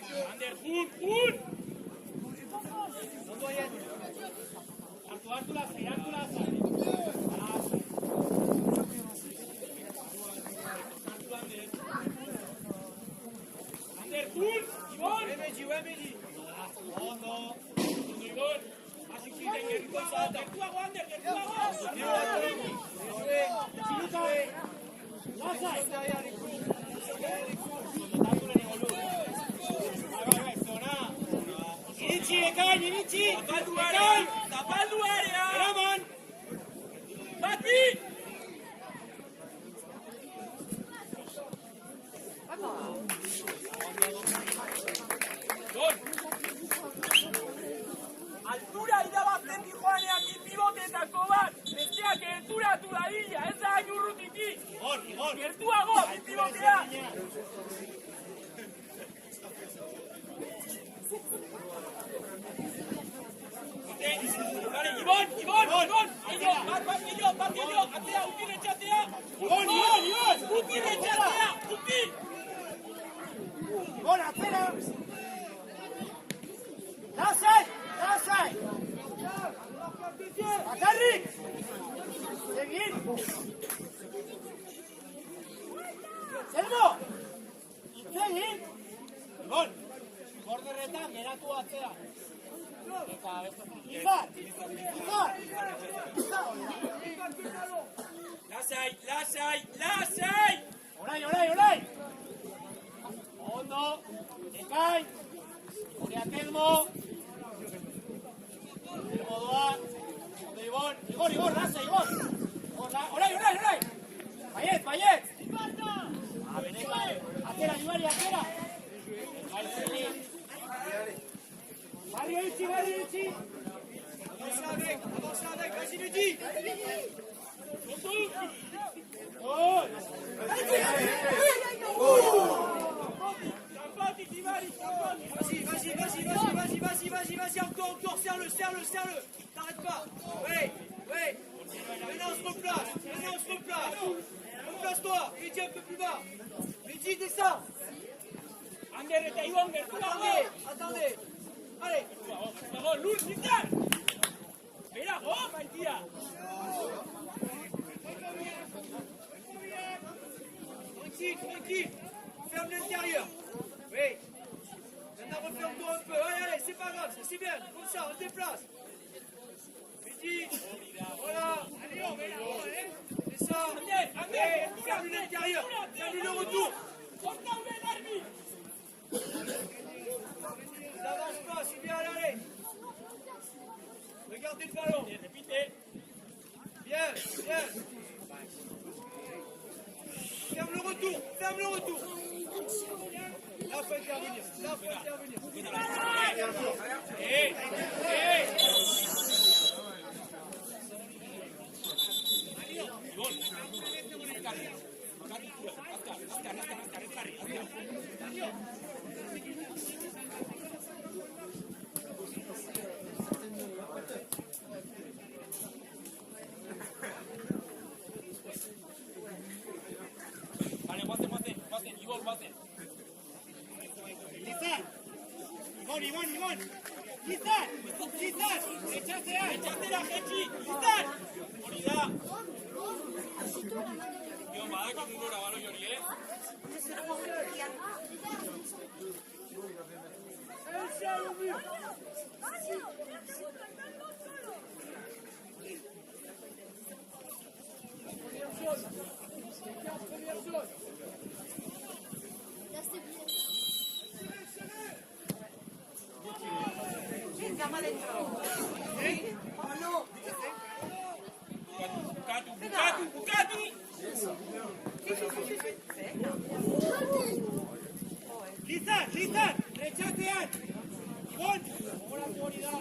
Ander, jun! Ondo aien. Hartu lazai. Ander, jun! Ibon! Emegi. Ondo, Ibon. Asik ziren, gertuago, Ander, gertuago! Lazai! Iritsi! Zapaldu area! Eraman! Bati! Altura irabazten dijoanean pibotetako bat! Besteak gerturatu da hila, ez da hain urrutiki! Gertuago, pibotea! Ibon! Bat ello! Atea, uti retxatea! Uti retxatea! Ibon, atzera! Lasai! Bakarrik! Segin! Zelmo! Segin! Ibon! Borderretan geratu atzera! Izar! Lasai! Orai! Ondo! Ekain! Orea Telmo! Telmo doa! Ondo Ibon! Igor! Lasai, Igor! Orai! Baiet! Beneka! Atera, Ibari, atera! Gaizeli! Barrio itxi! Avança avec, vas-y Mehdi! Vas-y, encore, serre-le! T'arrêtes pas! Ouais! Maintenant on se replace! Replace-toi! Mehdi un peu plus bas! Mehdi, descends! Ander eta Ibon gertuago! Attendez! Allez! Lur, Izar! Berago, maitia! Tranquille! Ferme l'intérieur! Oui! Maintenant referme-toi un peu! Allez, c'est pas grave, c'est bien! Comme ça, on se déplace! Mehdi! Voilà! Allez, on met la roue, c'est ça! Ander! Ferme l'intérieur! Ferme le retour! N'avance pas, c'est bien à l'aller! Regardez le ballon! Bien! Ferme le retour! Là, faut intervenir! Vale, guazen, Ibon, guazen. Izar! Ibon! Izar! Etxatzea, jetxi! Izar! Hori da! Ibon, badakit nora baloi hori, Bukatu! Lizar! Retxatzean! Ibon! Hori da.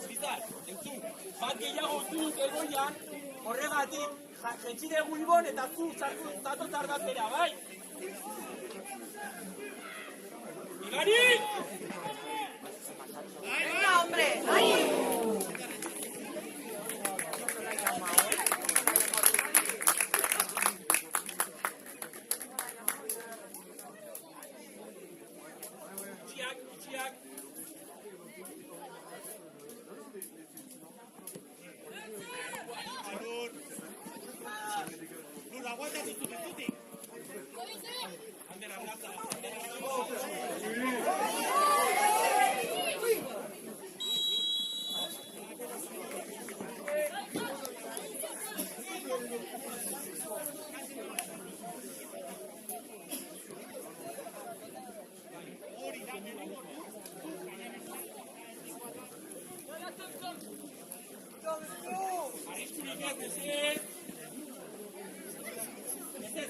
Lizar, entzun, bat gehiago zu egoian, horregatik, jetxi dugu Ibon eta zu zato tardatzera, bai? Igari! Venga, hombre! ¡Ahí!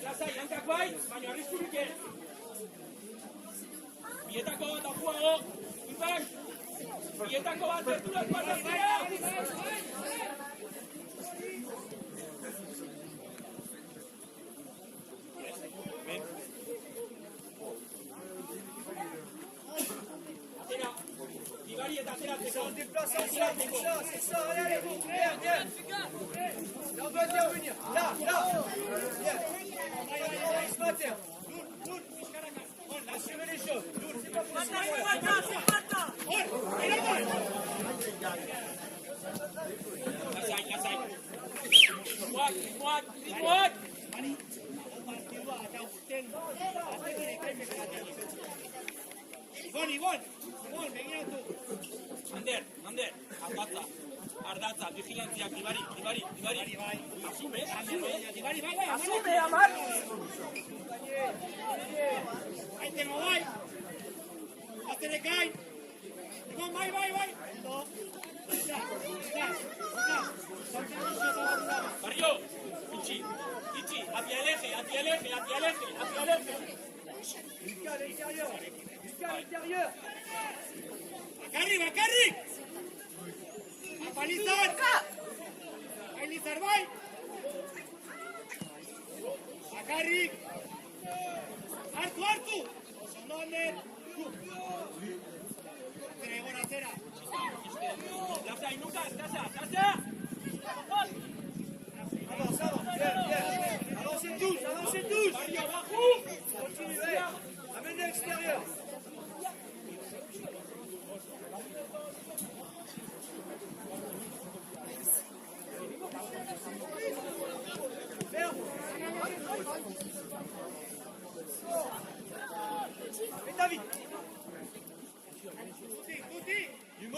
Lasai, hankak bai, baina arriskurik ez. Bietako bat ajuago, Iban! Bietako bat gerturatu arrazera! Atera, Ibari eta ateratzeko. Ateratzeko. C'est ça, allez, viens. Là, on doit intervenir. Là. Viens. Laisse mater. Assurez les choses. C'est pas possible. Lasai. Moak. Ibon, begiratu. Ander, ardatza, vigilantziak, Ibari. Asume, Ibari, bai. Asume, amar. Aitemo, bai. Azterek gain. Ibon, bai. Barrio, itxi, hacia el eje. Jusqu'à l'intérieur. Bakarrik! Ailizar bai! Bakarrik! Hartu! Oso Ander! Atera! Lasai, Lucas, casa! Avance, viens. Avancez tous. Barrio, abajo! Continuez. Amenez à l'extérieur. Et David. Du mot.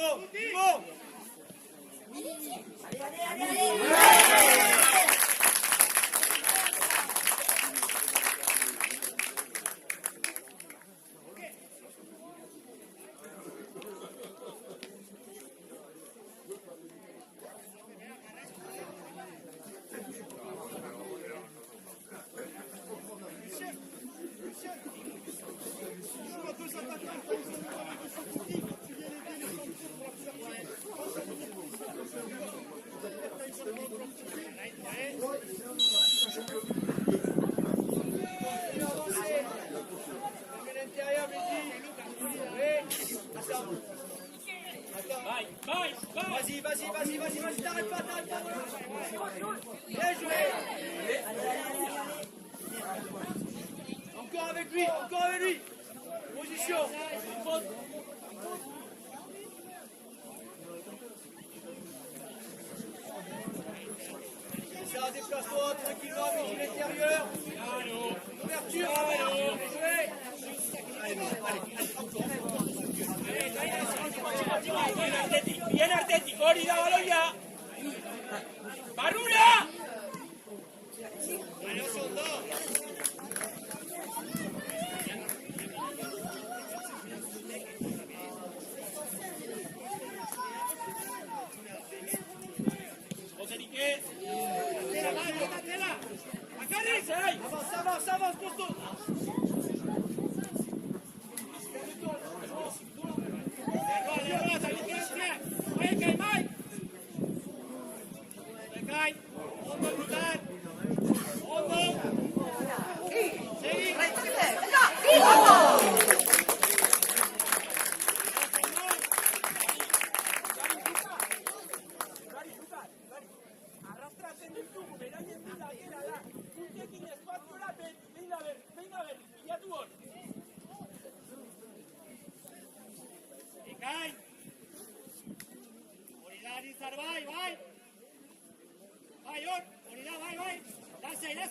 Vas-y, t'arrêtes pas. Bien joué. Encore avec lui. Position. Ça déplace-toi tranquillement, avec l'intérieur. Ouverture. Bien Artetik, hori da baloia! Barrura! Oterik ez! Atela! Bakarrik! Avance, Costaud. Arrastratzen ditugu, beraien bila atera da. Puntekin espazioa, behin da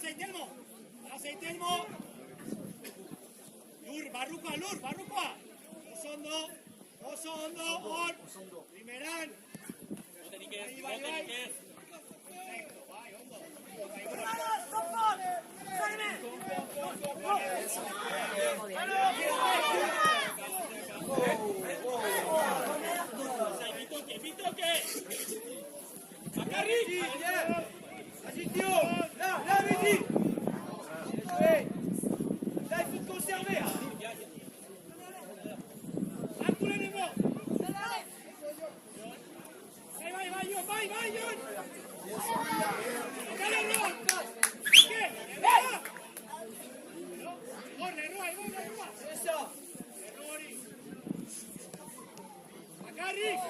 Lasai Telmo! Lur, barrukoa! Oso ondo, hor! Primeran! Bai. Bitoke! Bakarrik! Agitio! Là, Mehdi! Là, il faut te conserver! Antulenemo! Vai, Jon! Dale, Ron! ¿Qué? Errua! C'est ça! Bakarrik!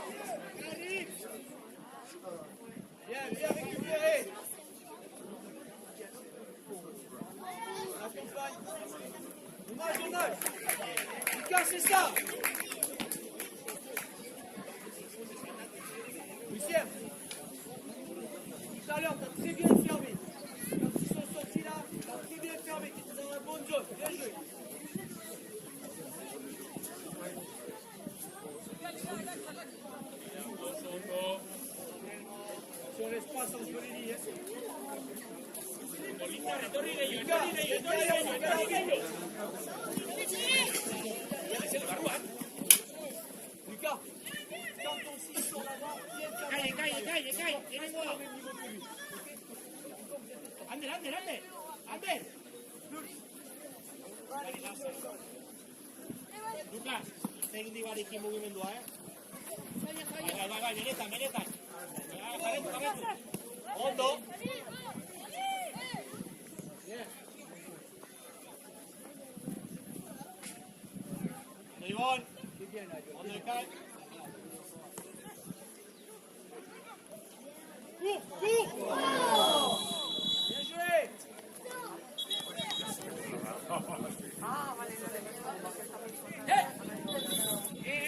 Bien récupéré! Accompagne! Dommage! Lucas, c'est ça! Lucien! Tout à l'heure, t'as très bien fermé. Quand ils sont sortis là, t'as très bien fermé. T'étais dans la bonne zone. Bien joué. Sur l'espace entre les lignes. Lucas, quand on s'y sur l'avant, viens faire Calle, tienengoa! Ander! Lukas, egin barekin mugimendua, Bai, benetan. Jabetu. Ondo. Ibon, ondo ikai. Bien joué.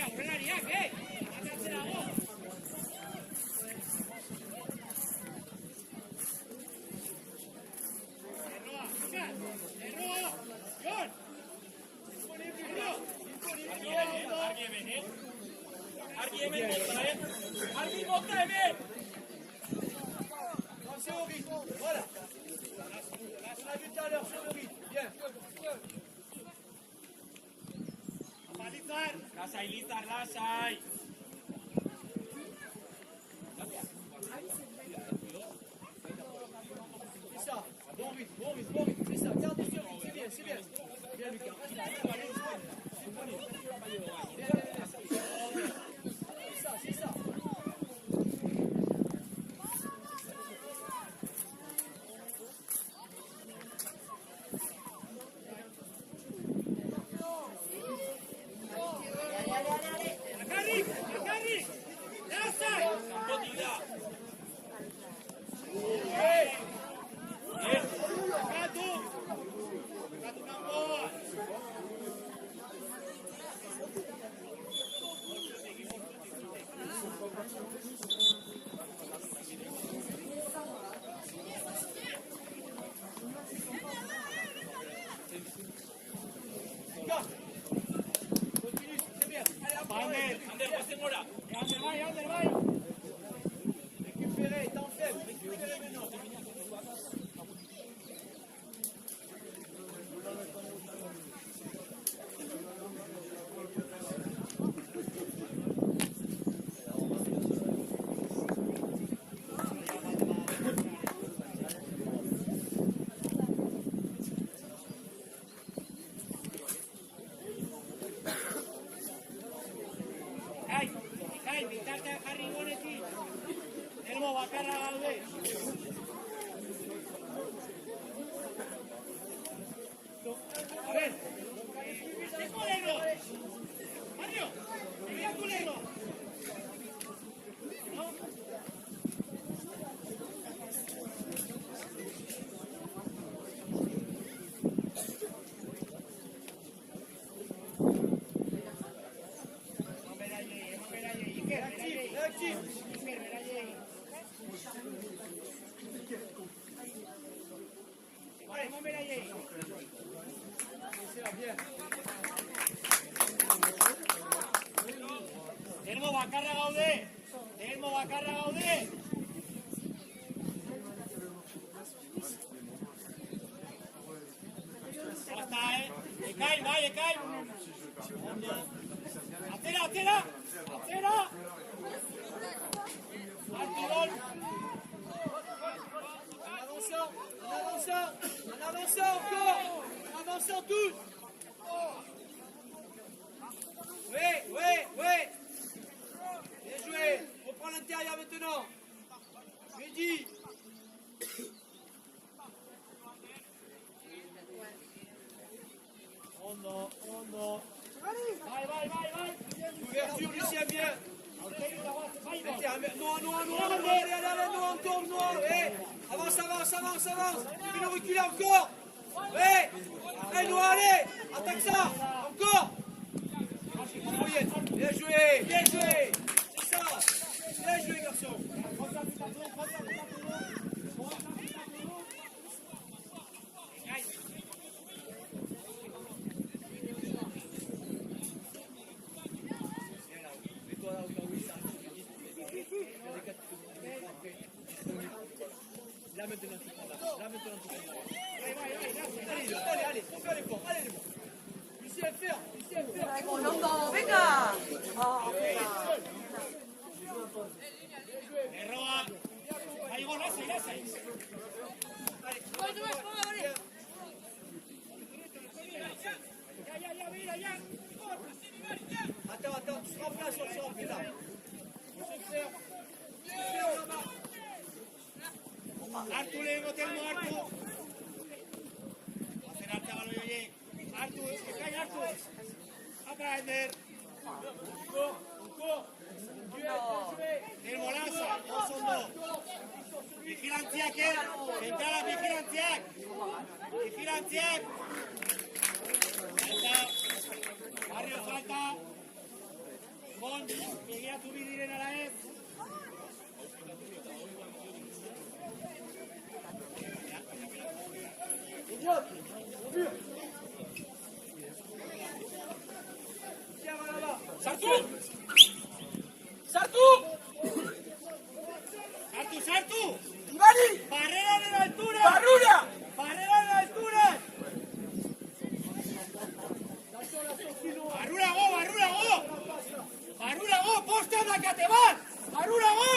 Aurrelariak, Aldatzerago. Erroa, Jon. Argi bota hemen. C'est au rythme. Voilà. On a vu tout à l'heure sur le rythme. Bien. Lasai. C'est ça. Bon rythme. C'est ça. Gardez sur le rythme. C'est bien. Bien, Lucas. C'est ça. Bakarrik. Lasai. Katu kanpoan. eman beraiei. Elmo bakarra gaude. Elmo bakarra gaude. Basta, Ekai, bai, Ekai. Atzera, atzera. Atzera. Hartu gol. En avançant encore. En avançant tous. Oui. Bien joué. On prend l'intérieur maintenant. Mehdi. Ondo. Bai. Ouverture, Lucien, bien. Non, allez, non, on tourne, non. Avance. Tu veux le reculer encore. Allez, non, allez. Attaque ça. Encore. Bien joué. C'est ça. Bien joué, garçon. Là maintenant, tu prends là. Allez, on fait l'effort. Allez, les bons. Lucien, faire. Londo, venga. Erroa. Bai, gol, lasai. Ya. Attends, tu seras en place, on sera en place là. On se fait. Hartu lehengo telmo hartu. Hazen hartza baloi horiek. Hartu, Ekai hartu. Apa, Ender. Telmo lasa, oso ondo. Vigilantziak, zentrala vigilantziak. Falta. Barrio falta. Bon, begiratu bidiren ala ez. Sartu! Sartu! Ibani! Barrera en la altura! Barrura! Barrera en la altura! Barrura go! Posta dakate bat! Barrura go!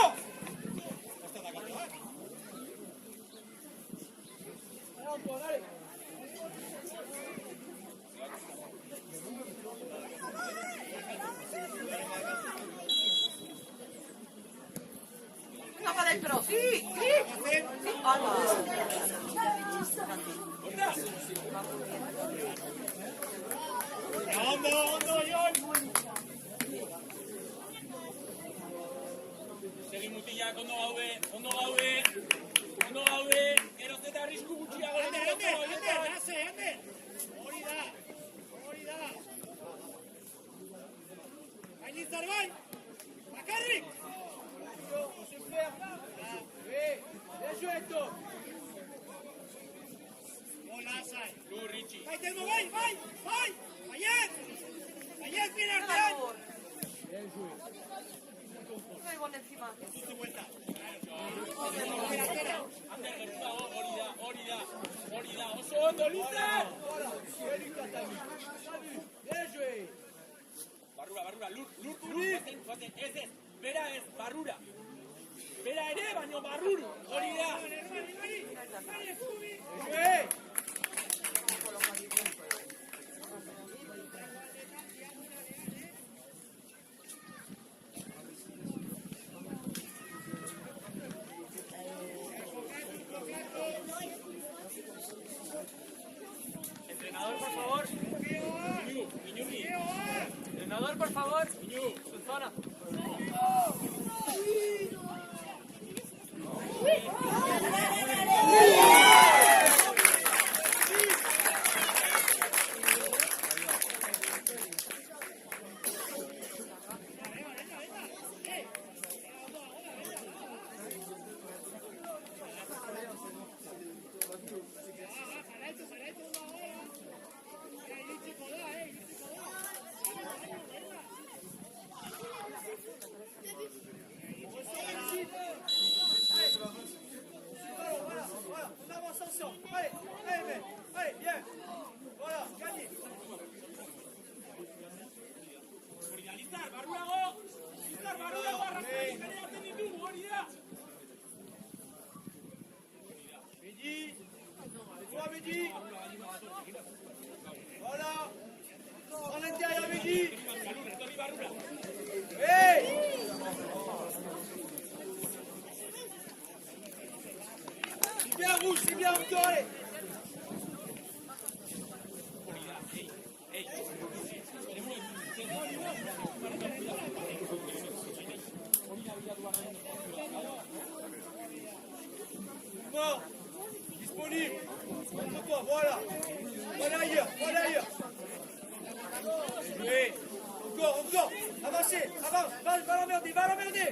Venga para adentro. Sí. Ondo, Jon! Segi mutilak ondo gaude. Geroz eta arrisku gutxiago. Ander, lasai. Hori da. Gainizar bai! Bakarrik! On se fait. Bien joué, Tom. Lasai. Lurritxi. Bai, telmo, bai! Baiet, bien artean! Muy bueno encima. Zutu vuelta. Ander, geruago, hori da. Oso ondo, Luza! Bien joué. Barrura, lur. Ez, bera ez, barrura. Bera ere, baino barruru. Hori da. Joué. Entrenador, por favor. Iñugi. Entrenador, por favor. Su zona. Voilà. En l'intérieur, Mehdi. Hey. C'est bien rouge, c'est bien encore, allez. Mort. Disponible. Montre-toi, voilà. Voilà ailleurs, voilà ailleurs. Joué. Encore. Avancez, avance. Va l'emmerder, va l'emmerder.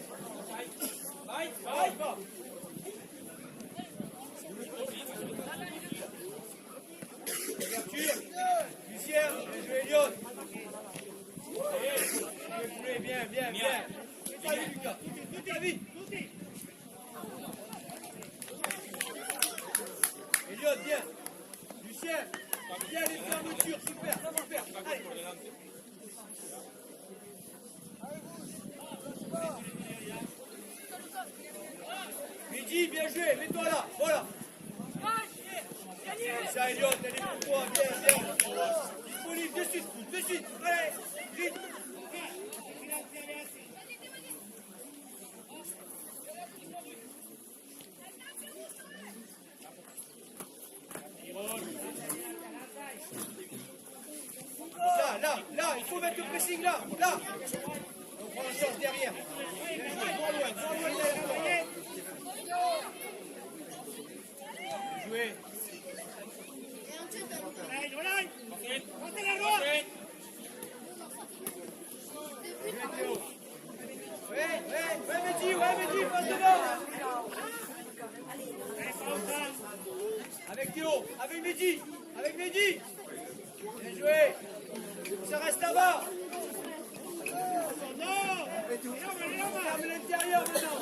Va. Ouverture. Lucienne, bien joué, Eliott. Bien. C'est pas vite, Lucas. Tout est vite. Eliott, bien. Lucien, bien les fermetures, super. Allez. Mehdi, bien joué, mets-toi là, voilà. C'est ça, Eliott, elle est pour toi, bien. Disponible, de suite, allez, vite. Là, il faut mettre le pressing là. On prend le sort derrière. Joué. Mehdi, passe devant. Avec Théo, avec Mehdi. Bien joué. Ça reste là-bas. Ferme l'intérieur maintenant.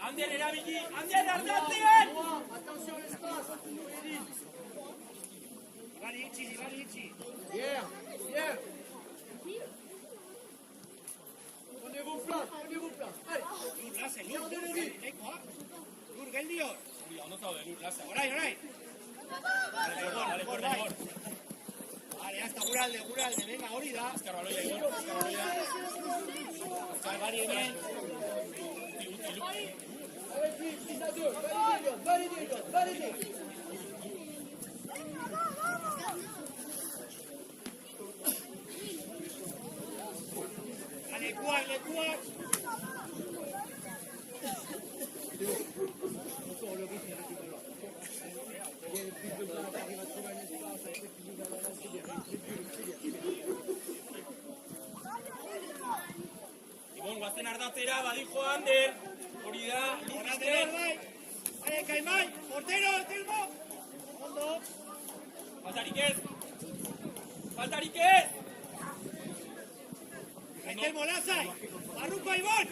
Ander erabili, Ander ardatzean! Attention l'espace. Valici. Bien. Prenez vos places. Allez. Lur, geldi hor. Ondo zaude, Lur, lasa. Orai. Dale, por. Vale, hasta guralde, venga, hori da. Azkar baloia egin, Azkar bari hemen. Allez, 6 à 2. Validez. Allez, couac. Ibon, guazen ardatzera, badijo Ander. Hori da, Lurrazen. Allez, Caimán, portero, Telmo. Ondo. Faltarik ez! Telmo, lasai. Barruko Ibon.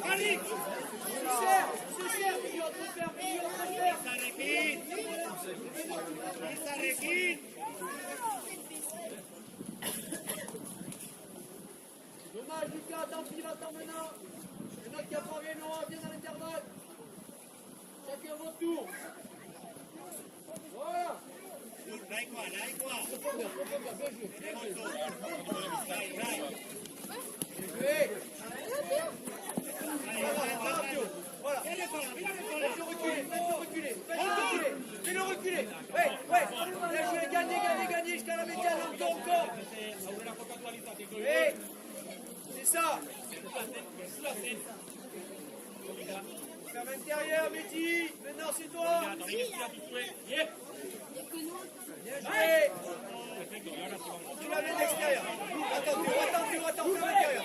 Carlik. Izarrekin. Dommage, Lucas, attends maintenant. Le mec qui a pas rien, viens à l'intervalle. Chacun votre tour. Voilà. Nahikoa. Joué. Voilà. Fais-le reculer. Ouais. Bien joué, gagné jusqu'à la médiane, encore. Oui. C'est ça. Ferme intérieur, Mehdi. Maintenant, c'est toi. Bien joué. Tu la mets de l'extérieur. Attends, ferme l'intérieur,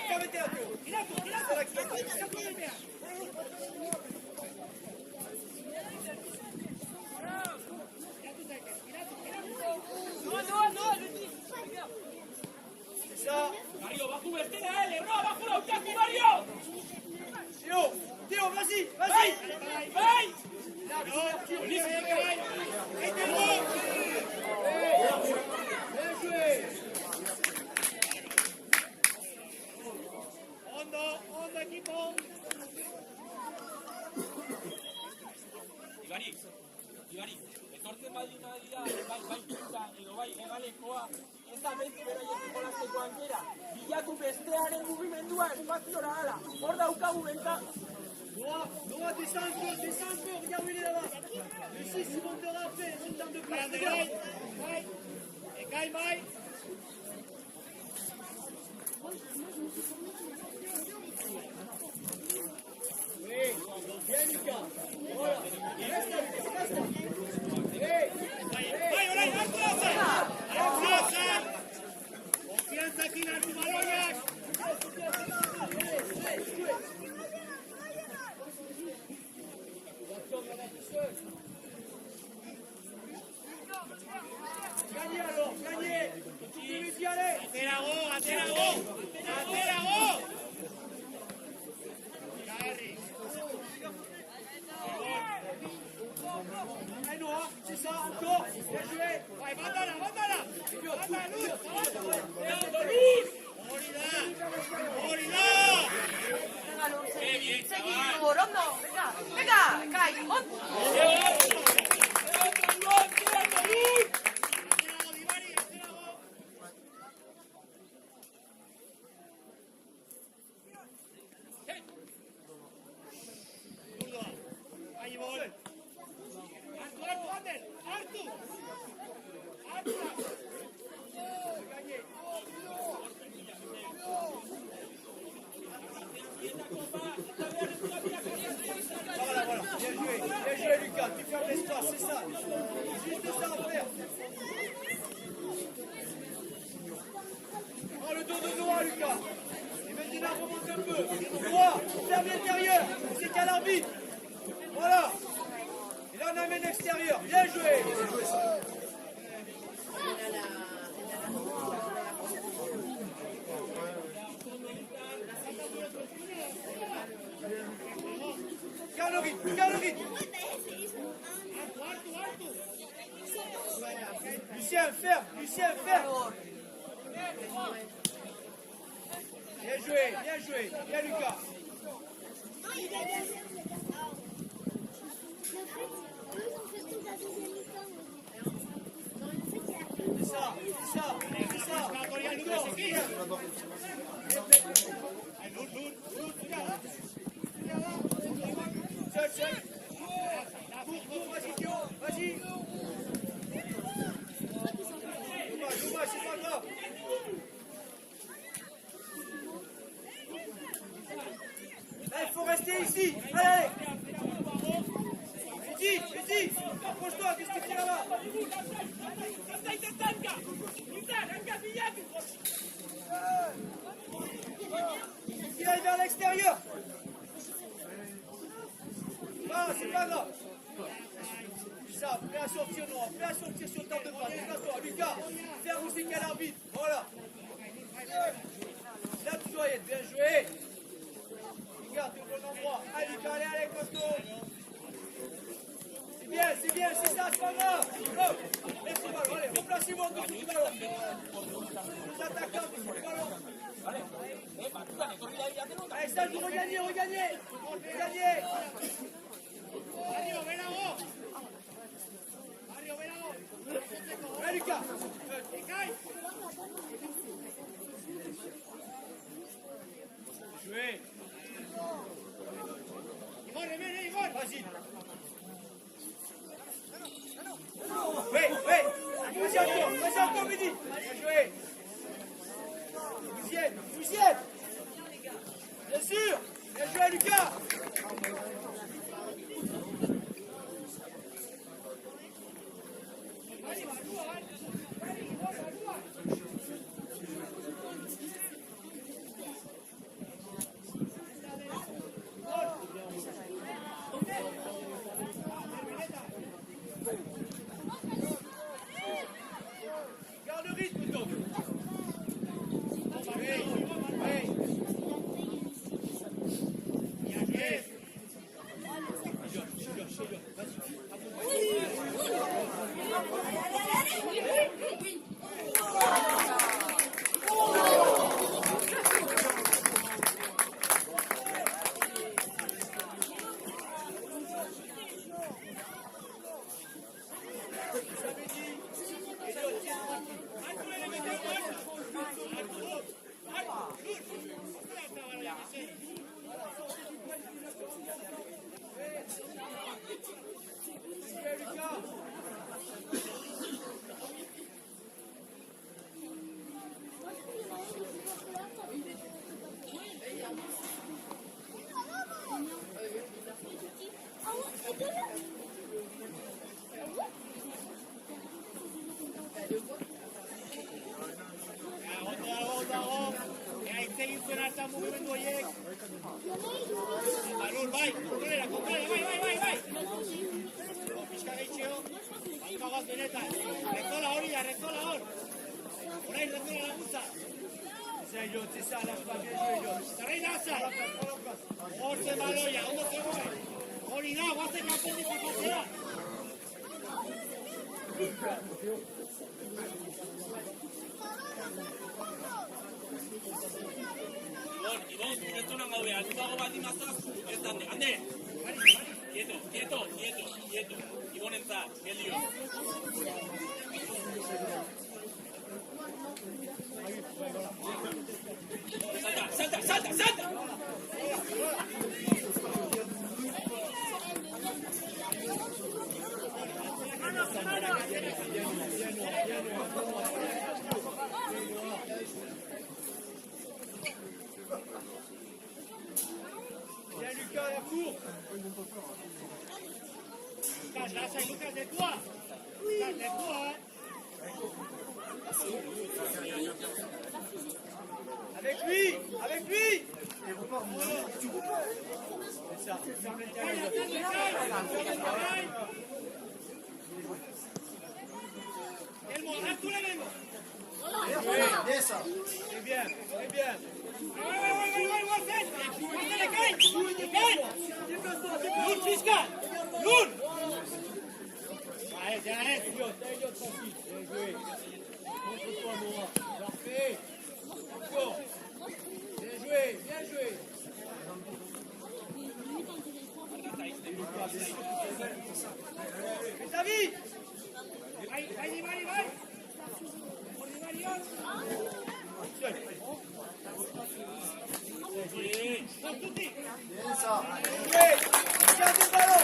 C'est ça. Mario, bajo bestera, Lebron, bajo la Uchaku, Mario! Théo, vas-y. Vai! La couverture, Bien joué. Ibari, etortzen baldin badira, bai pizza edo bai hegalekoa, ez da beti beraiekin jolasteko ankera, bilatu bestearen mugimendua espaziora hala, hor daukagu benta. Noah, descends un peu, regarde où il est là-bas. Le 6, il montera après, il monte dans deux places. Regarde. Et Kai, bye. Oui, bien Lucas. Voilà. Reste là. Vai, Olay, confianza aquí en tu balones. Gagnez alors, gagnez. Continuez d'y aller. Aterago. Allez Noah, c'est ça, encore. Bien joué. Vai, mándala. Venga, Luz, seguid, Rondo. Venga, Kai, Ahí voy. Artu. Voilà. Bien joué, Lucas. Tu fermes l'espace, c'est ça. Juste ça à faire. Prends le dos de Noah, Lucas. Et maintenant, remonte un peu. Noah, ferme l'intérieur. C'est qu'à l'arbitre. Voilà. Et là, on amène l'extérieur. Bien joué. Garde le rythme. Lucien, ferme. Bien joué. Bien Lucas. C'est ça. Seul. Vas-y, Théo, vas-y. Dommage, c'est pas grave. Là, il faut rester ici. Allez. Mehdi, approche-toi, qu'est-ce que tu fais là-bas? Il aille vers l'extérieur. Ah, c'est pas grave. Ça, fais à sortir, Noah. Fais à sortir sur le temps de passe. Regarde-toi, Lucas. Faire aussi qu'à l'arbitre. Voilà. Là, tu dois y être. Bien joué. Regarde, tu es au bon endroit. Allez, Lucas, allez, costaud. C'est bien, c'est ça, c'est pas grave. Laisse le ballon, allez, replacez-moi en dessous du ballon. Les attaquants, dessous du ballon. Allez, ça, vous regagnez. Regagnez. Allez, Lucas. Jouez. Vas-y. Oui. Vas-y encore, Mehdi. Bien joué. Vous y êtes. Bien sûr. Bien joué, Lucas. Garde le rythme, donc. Oui. eta mugimendu horiek. Balur, bai, kontrolera, bai. Pizka gehiago, bankagaz benetan. Rezola hori da, rezola hor. Orain rezola laguntza. C'est ça, là, je vais bien jouer. Zerrein nazai. Hortzen baloia, ondo zegoen. Hori da, guazen kanpotik ikutzea. Ibon, pertsonan gaude, altuago bat imazaz, ez dande, hande! Quieto, Ibonentzat, geldio. Salta! Viens Lucas à la cour. Lucas, lasai, Lucas, de toi. Lucas, de toi. Avec lui. C'est ça, ferme l'intérieur. Elmo, hartu lehenengo. C'est bien. Lur, pizka! Lur! Ja ez. Elliot, tranquille. Bien joué. Montre-toi, Noah. Parfait. Encore. Bien joué. Fais ta vie. Bai. Sortutik! Regarde le ballon.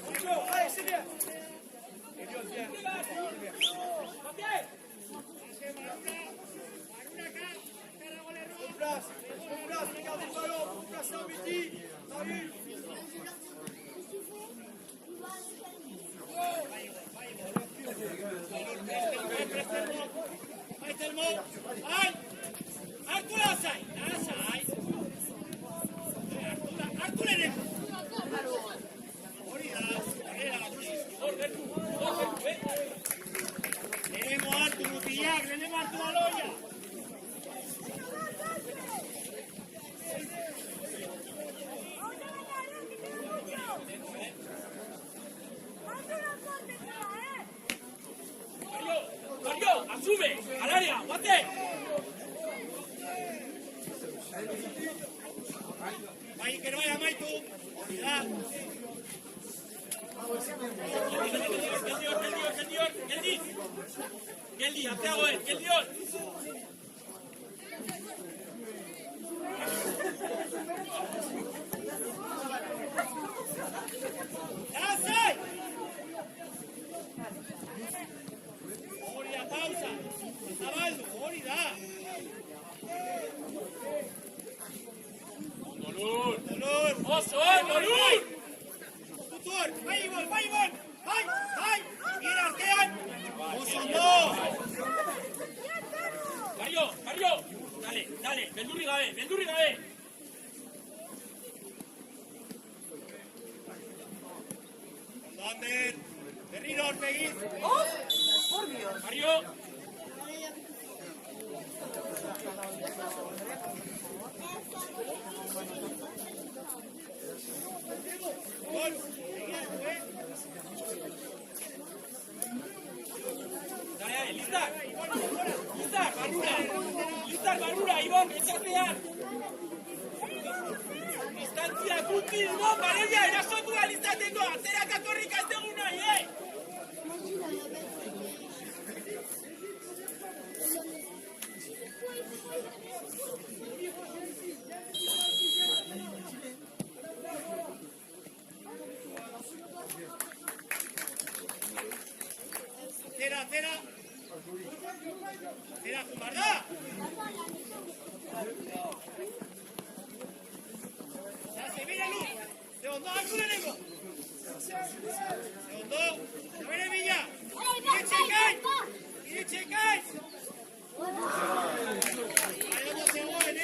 Bonjour, allez, c'est bien. Elliot, viens. Place, regardez le ballon. Vous placez en Betty. Salut. Bai, Telmo! Bai! Hartu lasai! Hartu lehenengo! Hori da, lehenengo hartu mutilak, lehenengo hartu baloia! Mario, asume, al área, guate. Bai, que no vaya amaitu! Hori da! Geldi, atzeagoen, geldion. Lasai! Hori da, pausa! Zabaldu, hori da! Dolor! Oso, Lur! Tutor! Bai, Ibon! Bai! Bien artean! Oso ondo! Mario! Dale, beldurri gabe! Ander! Berriro aurpegiz! Por Dios. Mario! Gol! Dale, listar, barrura, Ibon, etxatean! Distantzia gutxi, Ibon, Bareia, erasotu alizateko, atzeraka korrik ez dugu nahi, Zera, Jumarda! Se viene Luz! Segundo, hartu lehenengo! Segundo, se viene Villa! Iritxe ekaitz! Bai, ondo zegoen,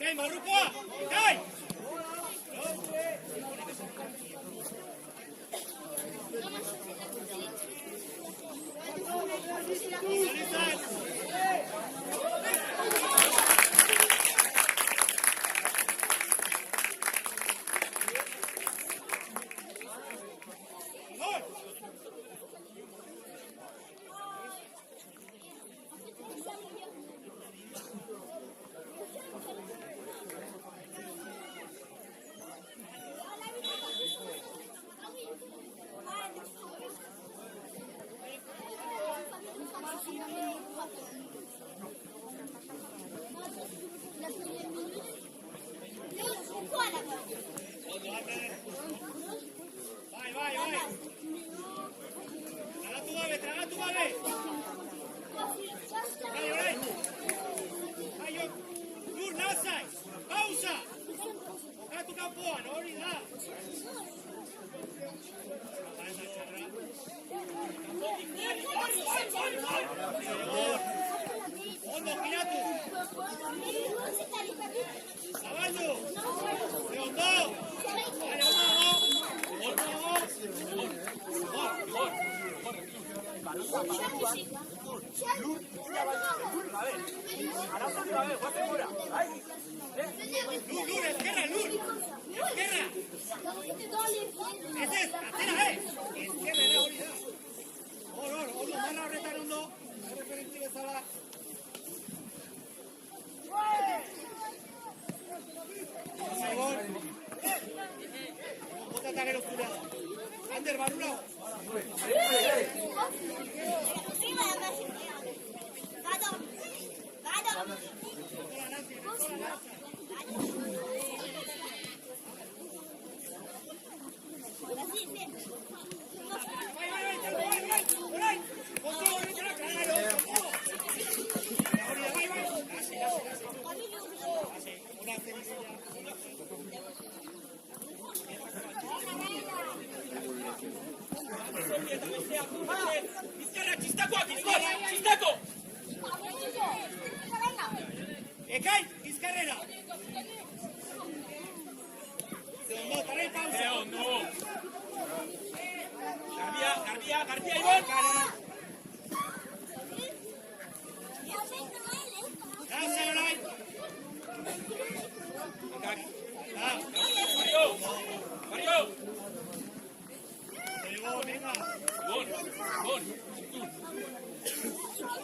Gai, marrukoa! Gai! Bai. Tragatu gabe! Bai. Bai, lur, nazai! Pausa! Okatu kanpoan, hori da! Ondo, giratu! Zabaldu! Ondo! Lur, ezkerra! Ez, atera, ezkerra, hori da! Ondo, marra horretan ondo! Erreferentzi bezala! Zaibon! Bota eta gero zurea da! Ander, barrura! Bizkarra, txistakoak, txistako! Ekain, bizkarrera! Ondo, tarrai pausa! Ondo! Garbia, Ibon! Gauza orain! Mario! Venga! Bon!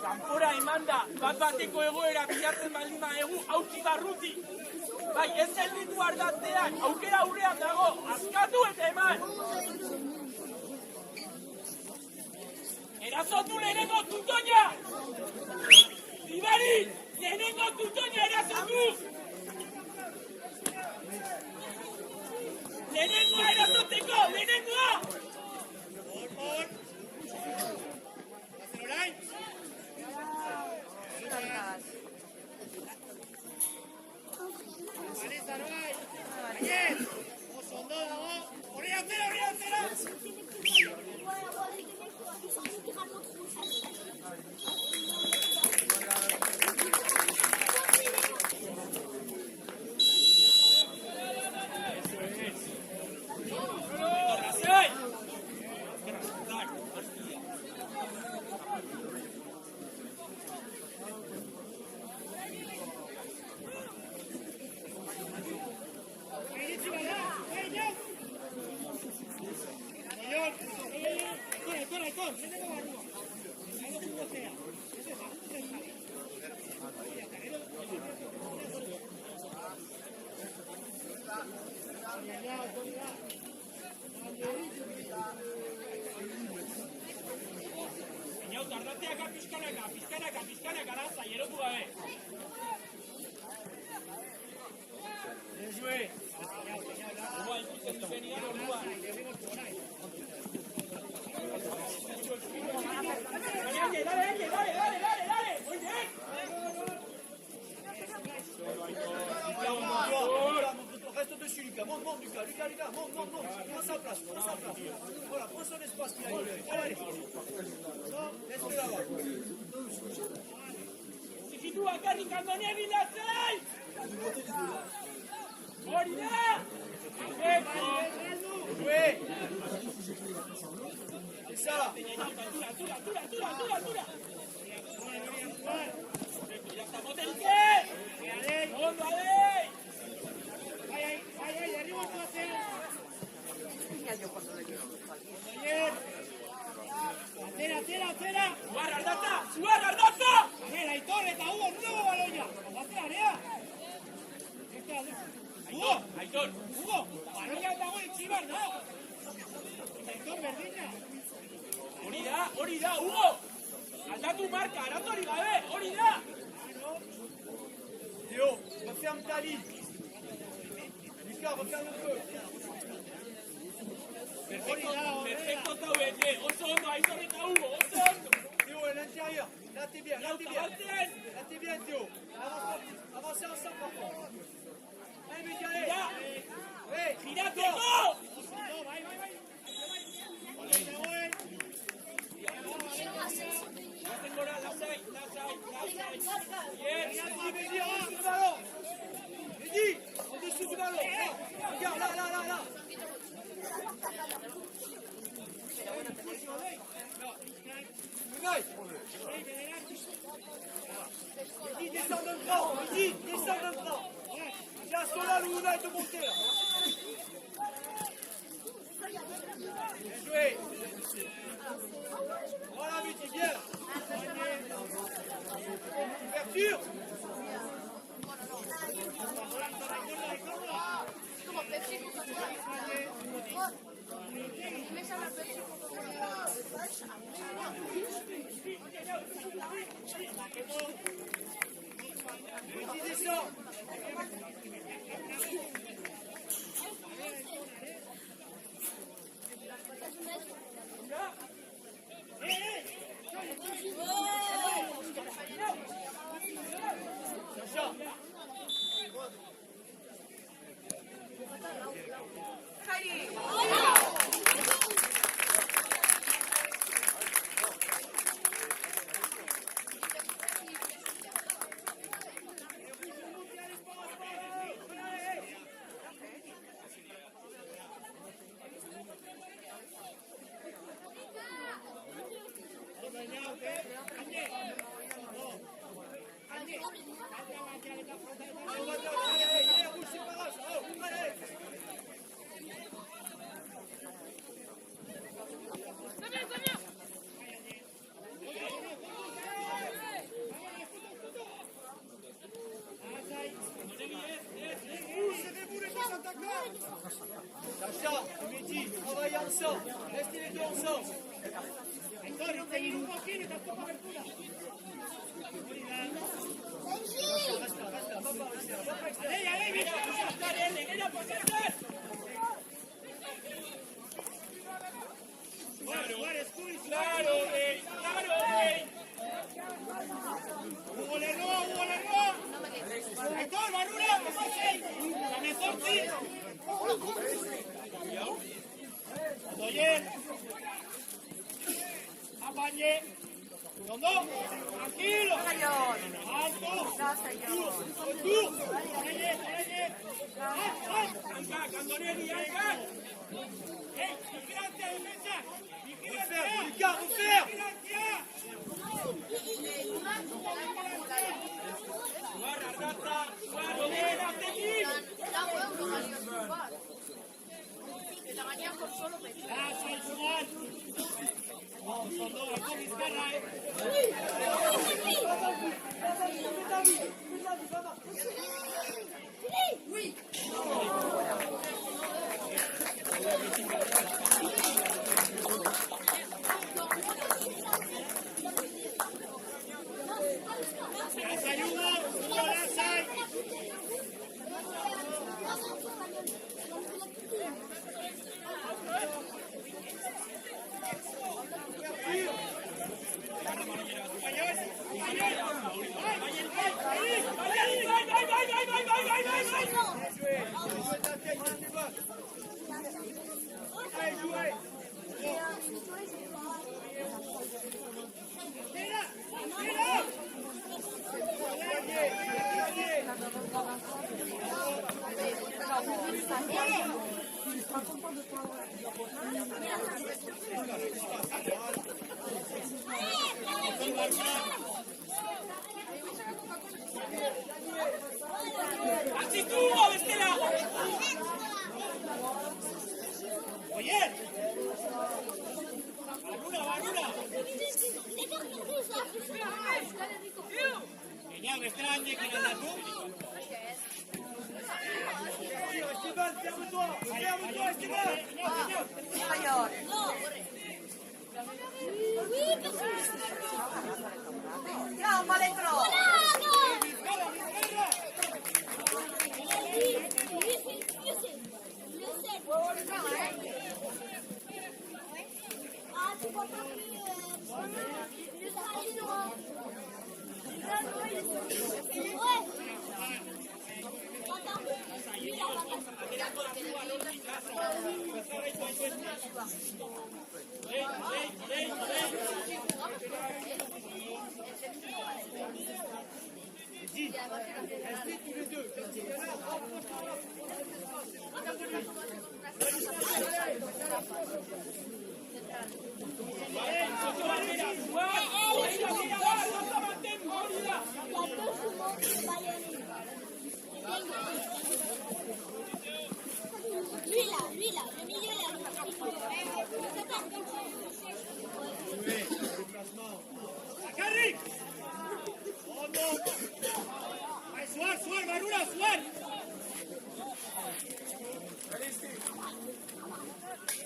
Kanpora emanda, bat-bateko egoera bilatzen baldin badegu, hautsi barruti! Bai, ez gelditu ardatzean, aukera aurrean dago, askatu eta eman! Erasotu lehenengo tutoina! Ibari, lehenengo tutoina erasotu! Lehenengoa erasoteko, lehenengoa! Por! Hazen orain! Baliza, noi! Aiet! Oso ondo dago! Horri atzera! Señor, tardate acá, pizkanaka, lanza, hierotu gabe. Desue! Orduan, ikusten duzenean, orduan. Dale! Muy bien! Reste dessus, Lucas. Monte, Lucas. Monte. Prends sa place. Voilà, prends son espace qu'il a eu. Allez. Non, laisse-le là-bas. Zikitu bakarrik andone bilatzen! Hori da! Jouez. C'est ça. Altura! Ya está, Motelike! Ondo, Ale! Bai, arriba tu atzera. Atzera. Zuar ardatza! Aitor eta Hugo, nuevo baloia. Atzera, nea. Aitor! Hugo, baloia dago itxibar, da. Aitor berdina. Hori da, Hugo! Aldatu marka, aratori gabe, hori da! Théo, referme ta ligne. Lucas, referme le feu. Perfecto tauete, oso ondo, Aitor eta Hugo, oso ondo! Théo, à l'intérieur. Là, t'es bien. Là, t'es bien, Théo. Avancez ensemble, par contre. Allez, mec, allez. Ouais. Girateko! Bai. Hazen gora, lasai! Yes! Mehdi, en dessous du ballon. Mehdi, en dessous du ballon. Regarde, là. Mehdi, descends d'un cran. Tiens, Solal ou Ouna te monter là. Bien joué. Voilà, Mehdi, bien. Ouverture. Mehdi, descends. Sacha, Mehdi, travaillez ensemble. Restez les deux ensemble. Aitor, hitz egin un poquín eta topa abertura. Ale, bicho. Claro, Hugo Lerroa. Aitor, barrura, Zamezortzi. Odoyer. Apañe. Ondo, tranquilo. Alto. Tú. Oraine. Hanka, Kandoneri, hanka! Vigilancia, defensa. Lucas, refaire. Zuar ardatza! Zuar, Oden, atzetik! Lasai, Zuman. Ondo, Aitor bizkarra, Lasai, Hugo, lasai. Allez, jouez. Tira. Gagné. Atzitu, bestela! Oier! Barrura! Eñau, bestela handekin aldatu? Esteban, ferme-toi, Esteban. Mayor. Ciao, Maletro. Lui là, le milieu là. Akarrik! Ondo! Bai, zuar, barrura, zuar!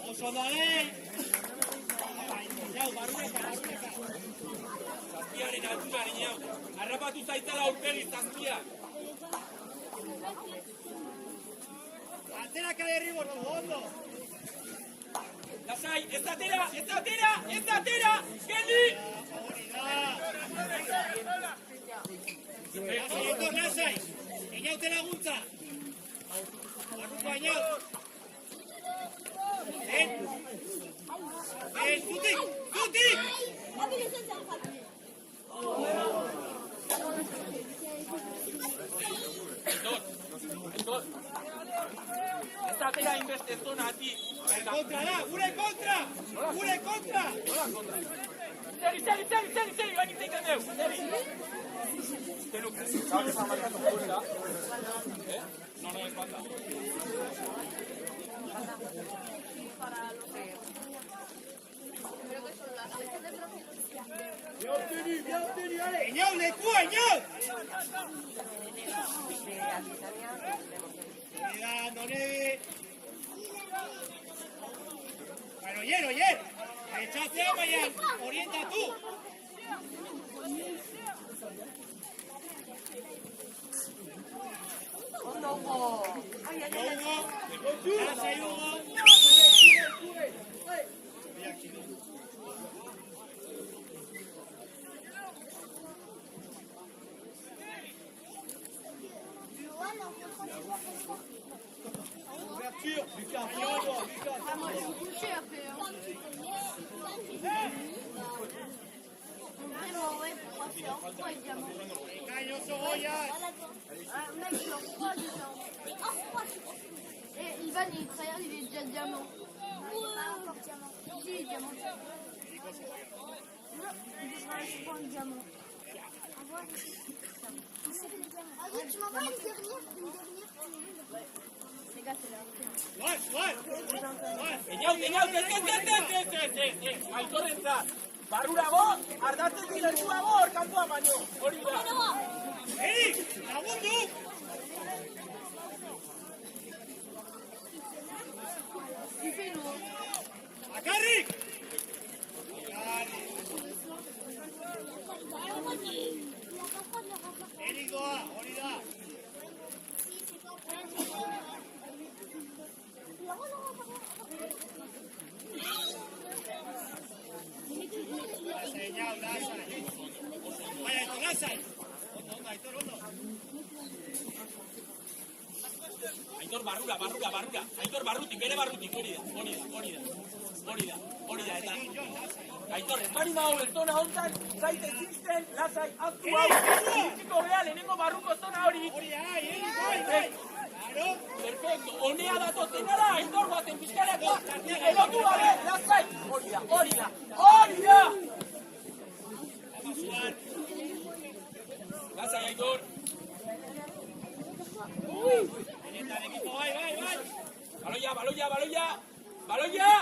Oso da, Jau, barrura. Zazpiaren altura, Eñau. Harrapatu zaitala aurpegi zazpia. Atzera kale herri bortu, ondo! Lasai, ez atera! Geldi! Etor, lasai! Eñaute laguntza! Barruko Eñau! Zutik! Aitor! Ez atera inbeste zonatik! Kontra da, gure kontra! Seri, bain izaiken deu! Seri! Tenuk, zabez amarkatu fuera. No, ez banda. Bien obtenu, allez. Eñau, lekua, Eñau! Cuidado, Nevi. Bueno, oier! Etxatzea, baina, orientatu! Ondo, Hugo. Ai, ai, ai. Hugo! Lasai, Hugo! Ouverture, Lucas, viens-toi, Lucas. Caño, Soroyan! Et Ivan, il travaille, il est déjà diamant. Pas encore diamant. Si, il est diamant. Non, il sera pas un diamant. Tu m'envoies une dernière. Les gars, c'est là. Suar! Eñau, ez! Aitorrentzat! Barrurago, ardatzen dilertuago, orkantua baino! Hori da! Erik, lagundu! Akarrik! Erik doa, hori da! Lasai, Eñau, lasai! Baina, Aitor, lasai! Ondo, Aitor, ondo! Aitor barrura! Aitor barrutik, bere barrutik, hori da, eta... Aitor, ez bari mahu ez zona hontan, zaite zizten, lasai, aztu hau! Ziziko beha, lehenengo barruko zona hori! Hori da, Erik, bai! Claro! Perfecto! Perfecto, honea datoten gara, Aitor baten pizkarako, erotu gabe, lasai! Hori da, hori da, hori da! Lasai, Aitor! Benetan ekipo, bai! Baloia, baloia, baloia! Baloia!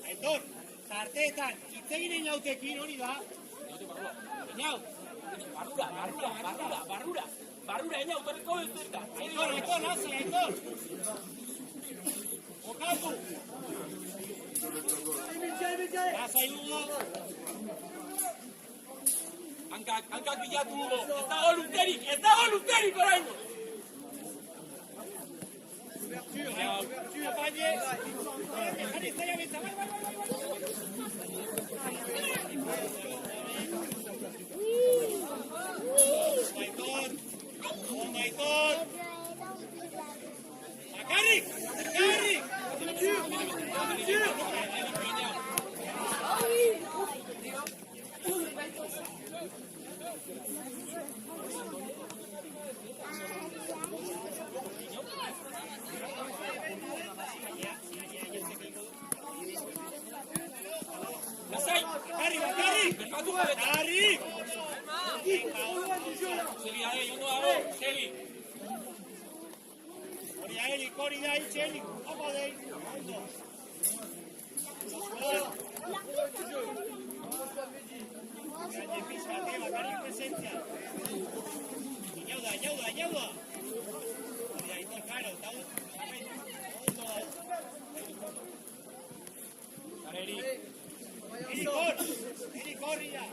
Aitor, tarteetan, itzeginen jautekin hori da. Inau, Barrura, ina, autorriko bezerta. Aitor, lasai, Aitor. Okatu. Lasai dugu. Hankak bilatu dugu. Ez dago luzerik orain. Apañe. Jari, zaila bitza, bai. Aitor. Akarrik. Lasai! Akarrik. Bermatu gabe. Akarrik. Segi, ondo dago, segi. Hori da, itxerik. Opa dei. Ondo. Gaine pizkate, bakarrik presentzia. Inau da. Hori da, Aitor, karo, eta ondo da. Erik horri da.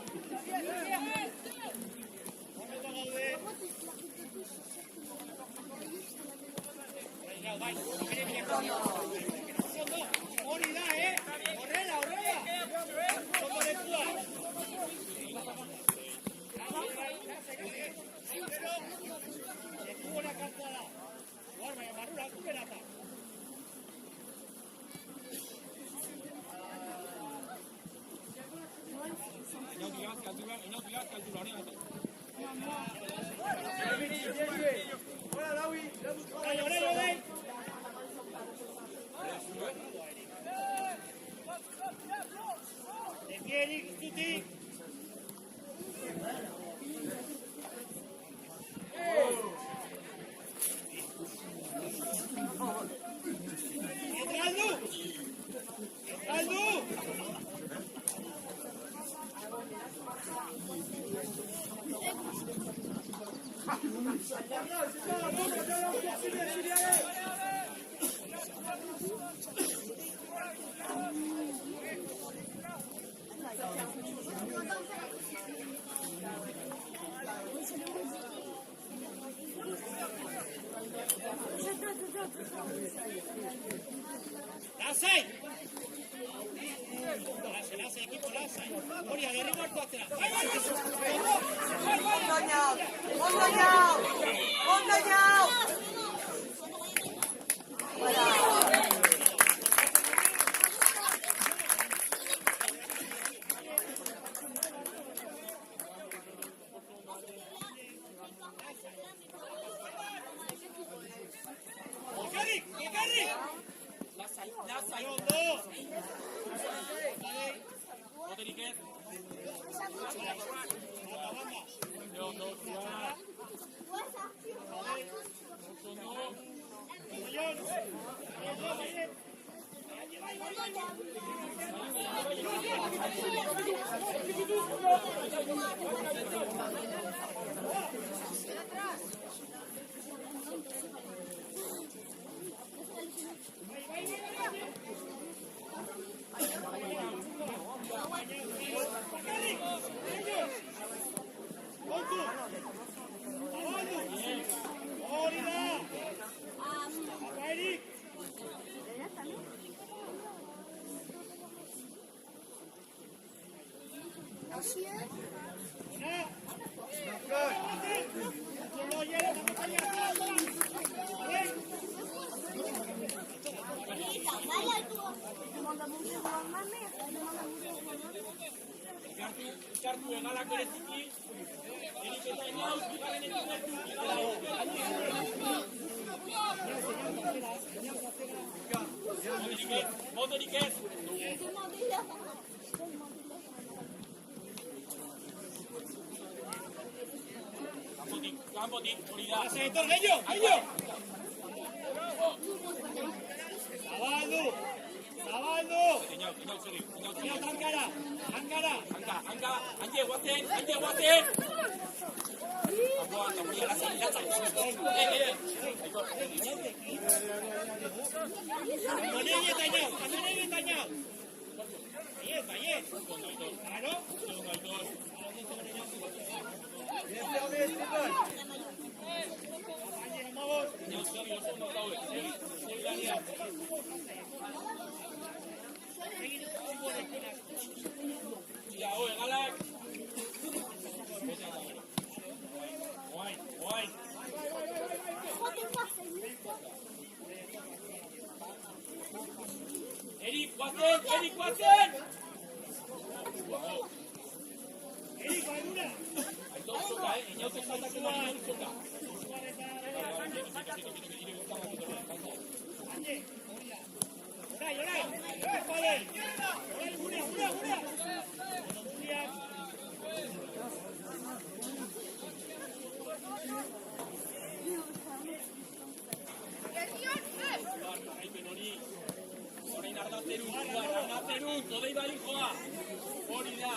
Momentu gaude. Bai, hori da, horrela. Ondo lekua. Leku honak hartua da. Guar, baina barrura, kuberata. Bai. Erik, zutik. Galdu! Lasai! Lasai, ekipo, lasai. Hori, agerriko hartu atzera. Ondo jau! Ekarrik! Lasai! Ondo! Boterik ez? Ondo. Monsieur? No, hartu egalak bereziki. Erik eta Inauz, bigarren ekimertu, motorik ez. Kanpotik, hori da. Aitor, gehiago! Zabaldu! Inauz, hankara! Hanka, hantxe guazen! Kanpoan, lasai! Anonegi eta Inauz! Baiet! Claro? Bien fermé, Esteban. Inauz, segi oso ondo daude, segi lanean. Ja, egalak! Guai! Erik, guazen! Erik, barrura! Aitor soka, Inauz ez saltako bari soka. Orai! Orai, gura! Orain ardatzerun, odei bari joa. Hori da!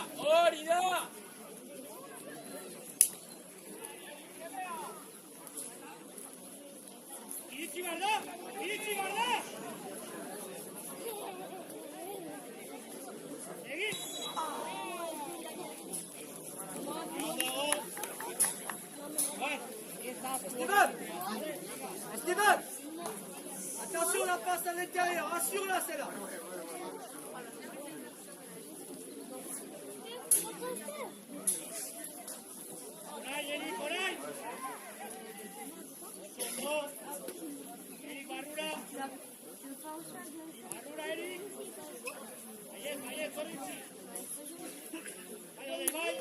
Iritsi behar da! Egin! Esteban! Attention, la passe à l'intérieur, assure-la celle-là. Orai! Erik, barrura! Erik! Baiet, zorritzi! Bai!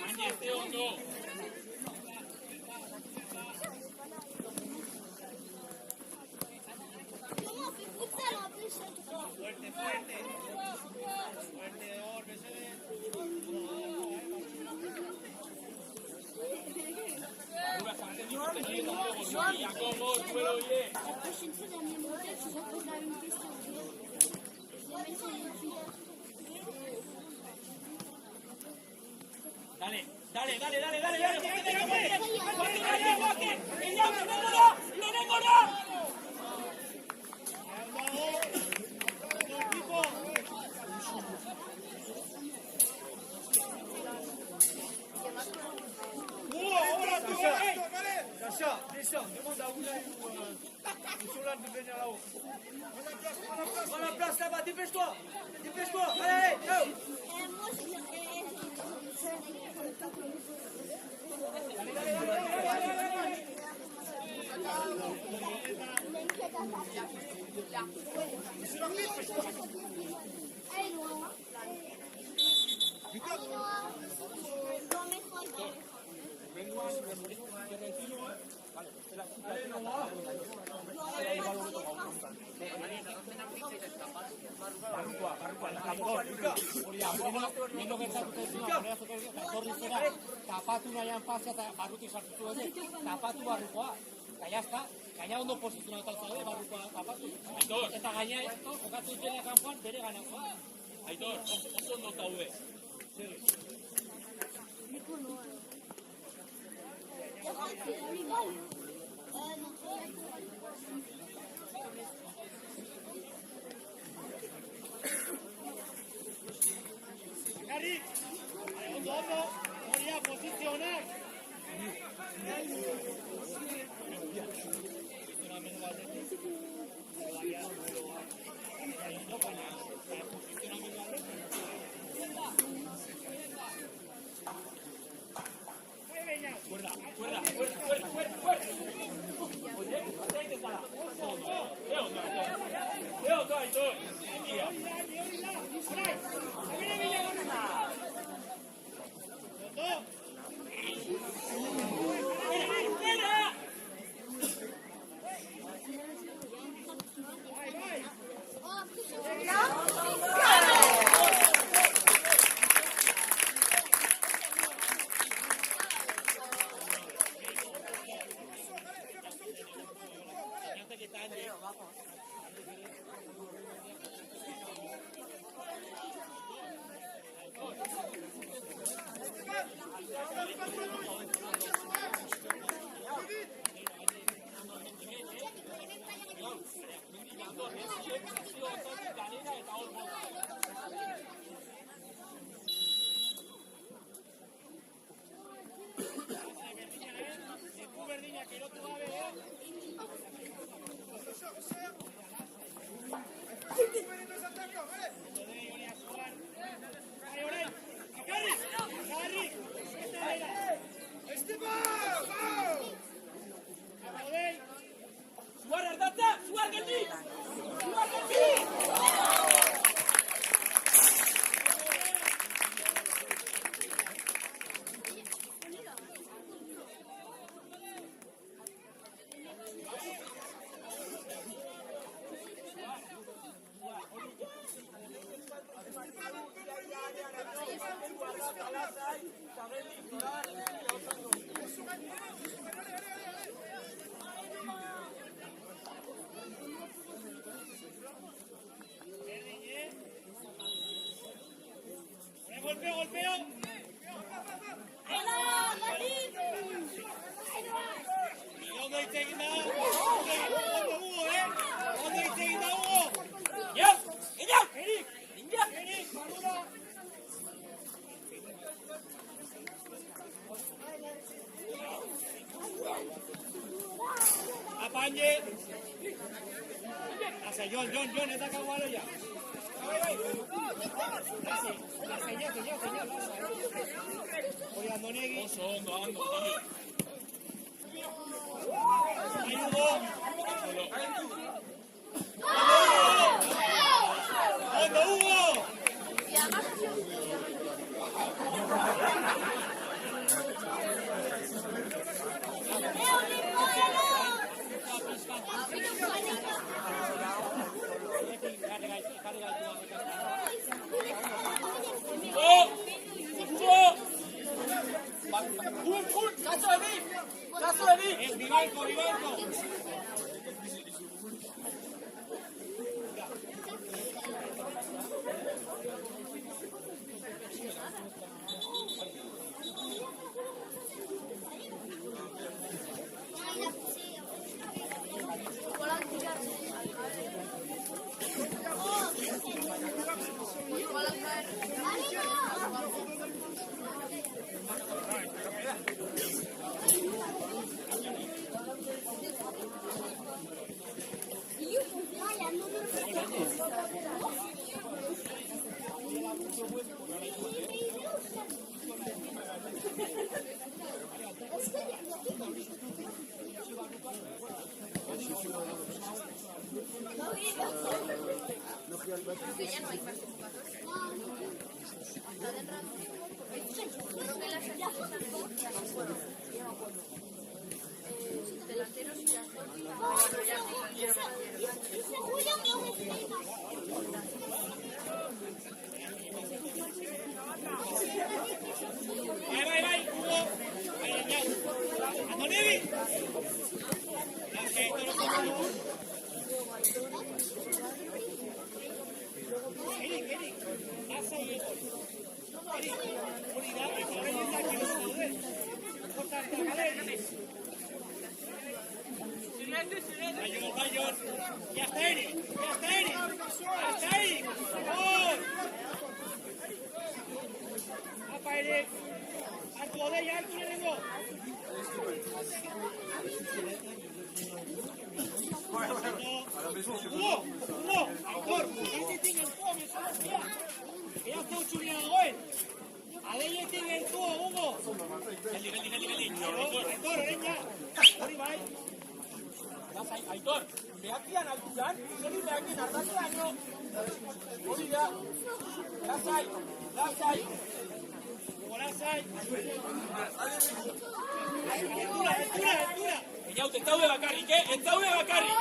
Hantxe, ez ondo. Fuerte hor, besede! Barrura jartzen dituzten, Jakobo, duelo hile. La prochaine fois, dans mes modèles, tu reposeras une question. Dale! Sacha, descends, demande à Oulay ou Solan de venir là-haut. Prends la place là-bas, dépêche-toi, allez, go. Tapatu nahian pasea eta barruti sartu zuen, tapatu barrukoa. Eta jazta, gaina ondo posizionatu zaude barrukoa tapatu. Eta gaina jokatu dutela kanpoan bere ganakoa. Aitor, oso ondo zaude. Garrik! Ondo, hori da, posizionak! Aitor! Suar erdatza, suar geldi! Suar geldi! Golpeo, golpeo. Ondo hitz egin da. Ondo Hugo, Ondo hitz egin da, Hugo. Ja! Ella! India! Erik, barrura. Apañe. Hacia Jon, ez dakago baloia. Hori Andonegi. Oso ondo, Ando, tío. Ayudo. Ondo Hugo. Caso de mí. Es Vivanco. Vai, Hugo. Andonegi. Erik, lasai Erik. Hori da, horrein da, kero zaude. Importante, vale? Bayon. Ya está Erik. ¡Gol! Apa Erik. Hartu odeia, hartu lehenengo. Hugo, Aitor, ezetik gertua mesolazia. Ea zeutxuria dagoen. Adeietik gertua, Hugo. Geldi. Aitor, orain ja. Hori bai. Aitor, behakian alturan, zeri behakin ardatzeraino. Hori da. Lasai. Hugo, lasai. Altura. Eñaut, ez daude bakarrik, ez daude bakarrik.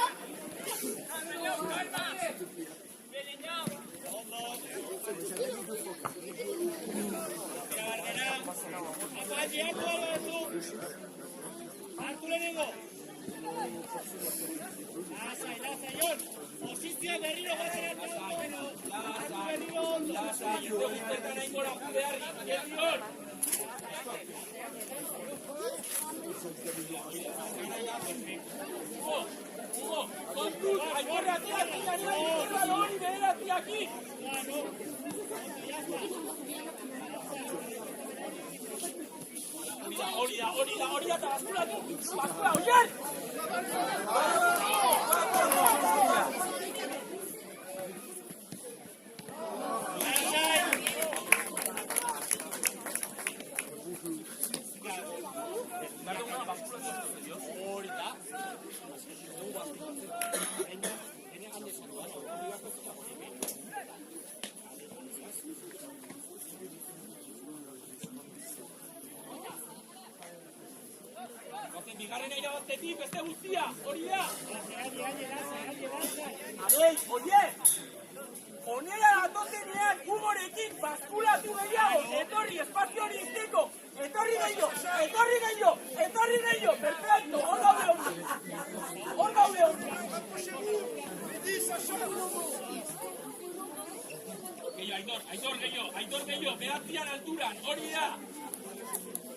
Hartu lehenengo. Lasai, Jon. Posizioa berriro bateratu. Hartu berriro ondo. Lasai, ez dugu nahi gora judearri. Hugo, kontuz, Aitorre ateratzen ganean, hori bederatzi aquí. Hori da, eta baskulatu, oier! Bigarren irabaztetik beste guztia, hori da! Adei, oie! Onera datozenean humorekin baskulatu gehiago, etorri espazio hori izteko, etorri gehiago, perfecto, hor gaude hori! Aitor gehiago, behatzian alturan, hori da!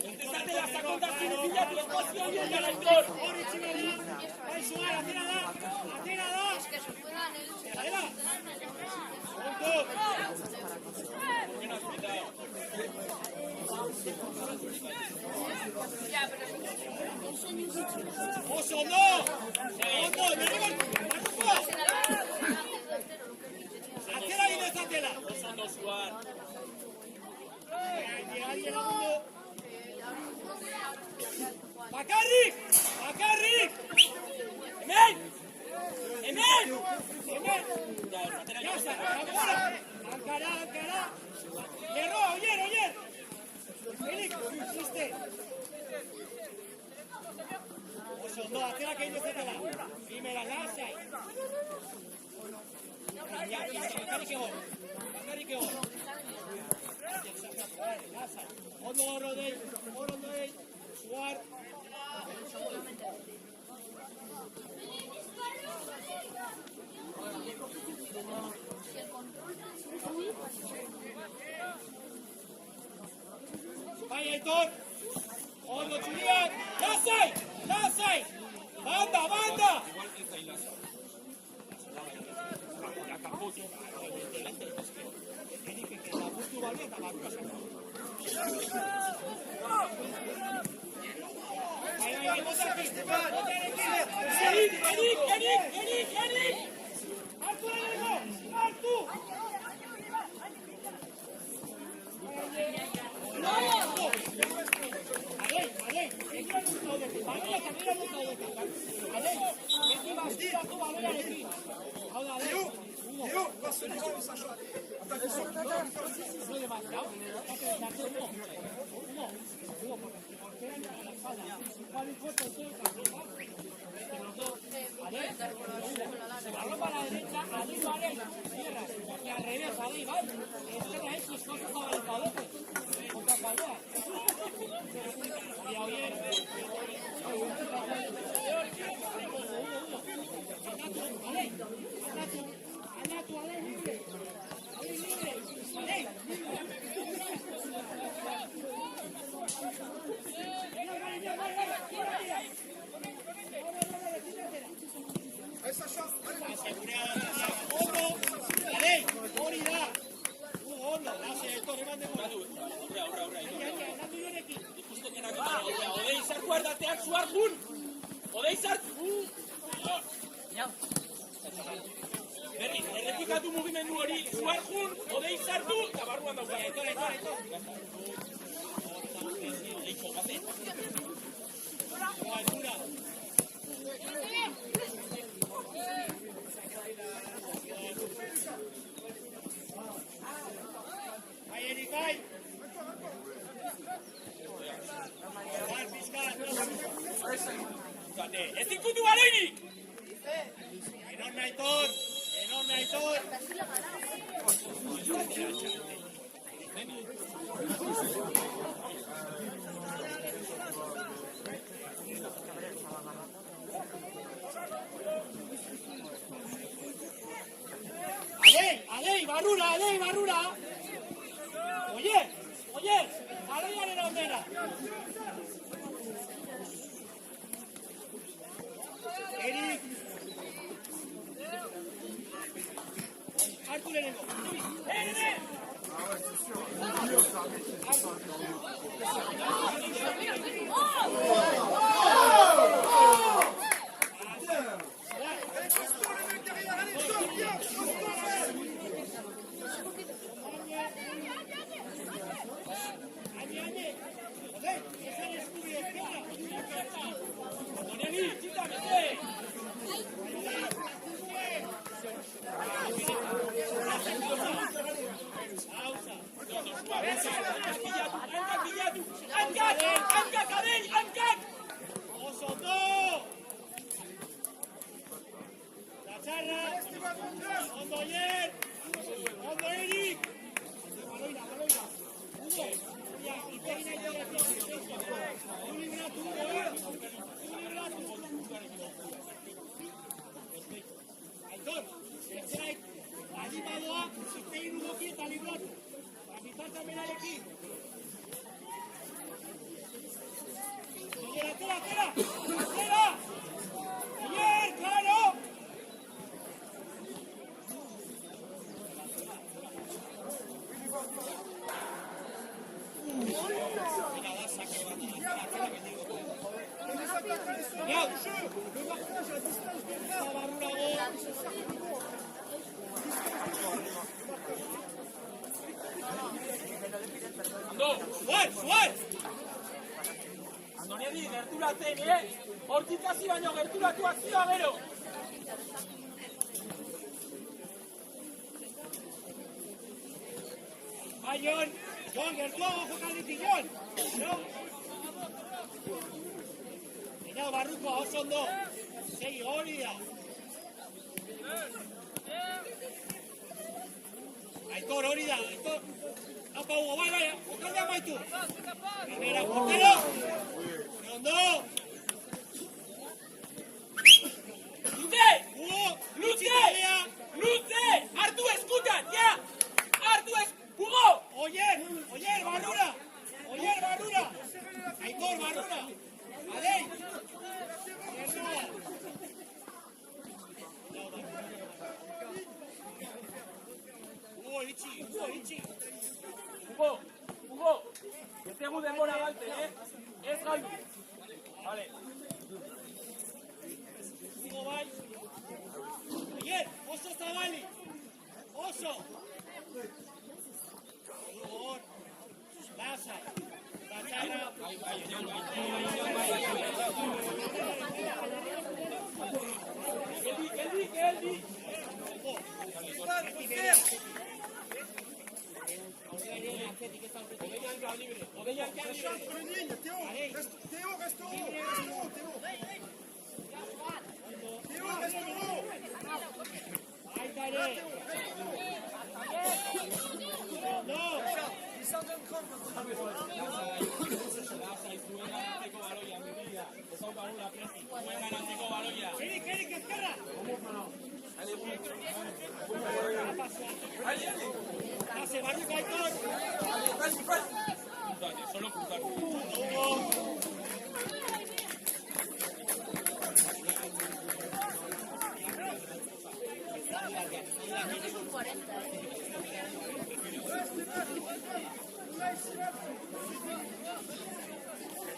Entzate la sakontatzen bilatu espazio hori egin Aitor! Hori tximela! Bai, suar, atera da! Adela! Oso, ondo! Atera gindezatela! Oso ondo zuan! Bakarrik! Hemen! Ankara! Lerroa, oier! Elik, ziste! Oso, ondo, atera kein dezatela. Primera, lasai. Bakarrik egon. Lasai. Ondo horro dei. Suar. Bai, Aitor! Ondo txuriak! Lasai! Banda! Erik! Hartu! Balón para la derecha, Ali Suárez, y al revés, Ali, ¿vale? Este es sus cosas para el palote. Contra Pallea. Y oye. Anatu, Ale, libre. Odei sartu ardateak suar jun! Odei sartu! Berri, errepikatu mugimendu hori suar jun, odei sartu, eta barruan daukara. Aitor. Eiko, gazte. Bai, Erik, bai! Ez ikutu baloinik! Enorme Aitor! Adei, barrura! Oye, aloiaren ondera! hartu lehenengo. Andoniani, txita, bete! Hankak, adei, hankak! Oso ondo! Latxarra! Ondo Oier! Ondo Erik! Baloira! Hugo! Itegin nahi dira libratu! Aitor! Ezeraik! Animadoa! Itegin ugoki eta libratu! Bizartan benarekin! Oier, atera! Oier, claro! Suar! Andoniani, gerturatzen, Hortik hasi baino gerturatu akzioa gero! Bai, Jon, gertuago jokalditik, Jon! Ena, barrukoa, oso ondo! Segi, hori da! Aitor, hori da, Aitor! Apa, Hugo, bai, jokaldea maitu! Primera, portero! Ondo! Luze! Hartu eskutan, ja! Hugo! Oier, barrura! Aitor, barrura! Adei! Hugo, itxi! Hugo! Betegu denbora galte, Ez galdu! Vale. Hugo, bai! Oier, oso zabali! Oso! Hugo, lasai! Latxarra! Geldi! Odeian libre! Théo, reste haut! Aita ere! No! Erik, ezkerra! Hace barruko, Aitor! Solo cruzar.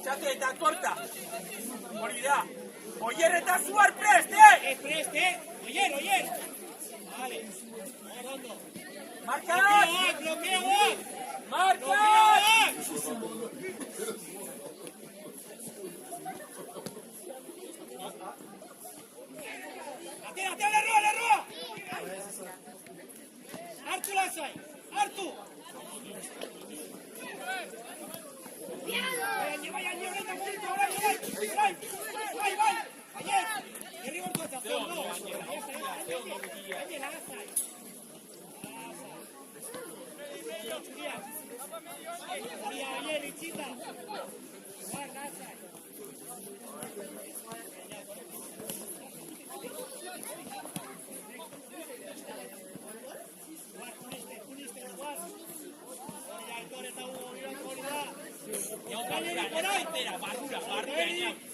Txate eta korta. Hori da. Oier eta Suar prest, Prest, Oier! Vale, ondo. Markak! Blokeoak! Markak! Atera, lerroa! Hartu lasai! Hartu! Bai! Aier! Herri gortu eta zondo! Lasai! Oier, itxita! Lasai!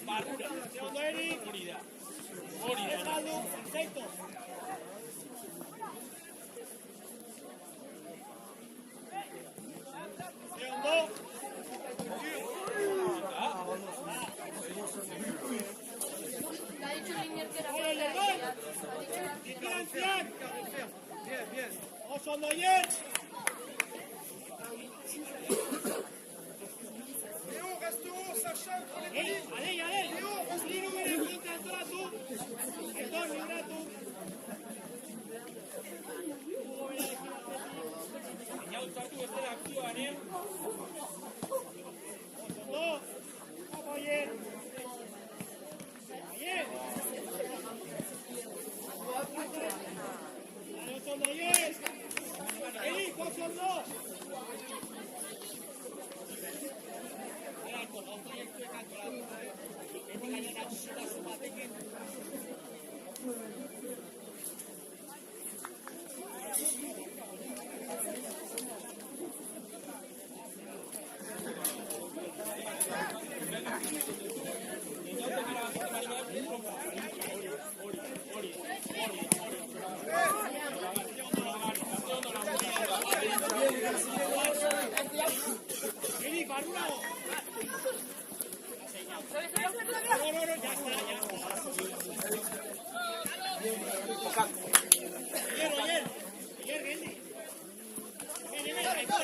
Barrura. Hori da. bien. Oso ondo hien! Léo, reste haut, Sacha, entre les Ei, pieds. adei, liru bere kontra antolatu, Aitor, libratu. Hugo berarekin atletik. Baina sartu bestela akzioan, Ondo, vamos hien! Hien! Oso ondo hien! Erik, oso ondo! Erik, barrunago! No, ya está. Oyer, geldi. Aitor.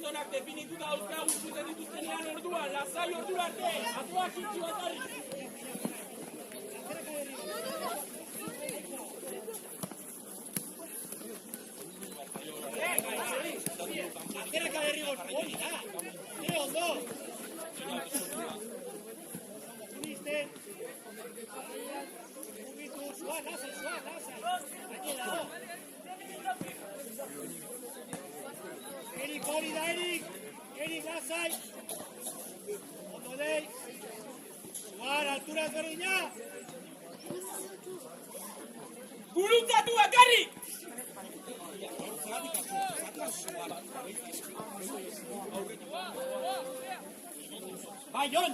Zonak definituta dauzkagu zuten dituztenean orduan, lasai ordura arte, atuak itxu etarri. Ateraka derrigor, hori da! Ondo! Unisten! Mugitu, suan, lasai! Aquí dago! Erik, hori da, Erik! Erik, lasai! Ondo dei! Suan, altura ezberdina! Gurutzatu bakarrik! Bai, Jon!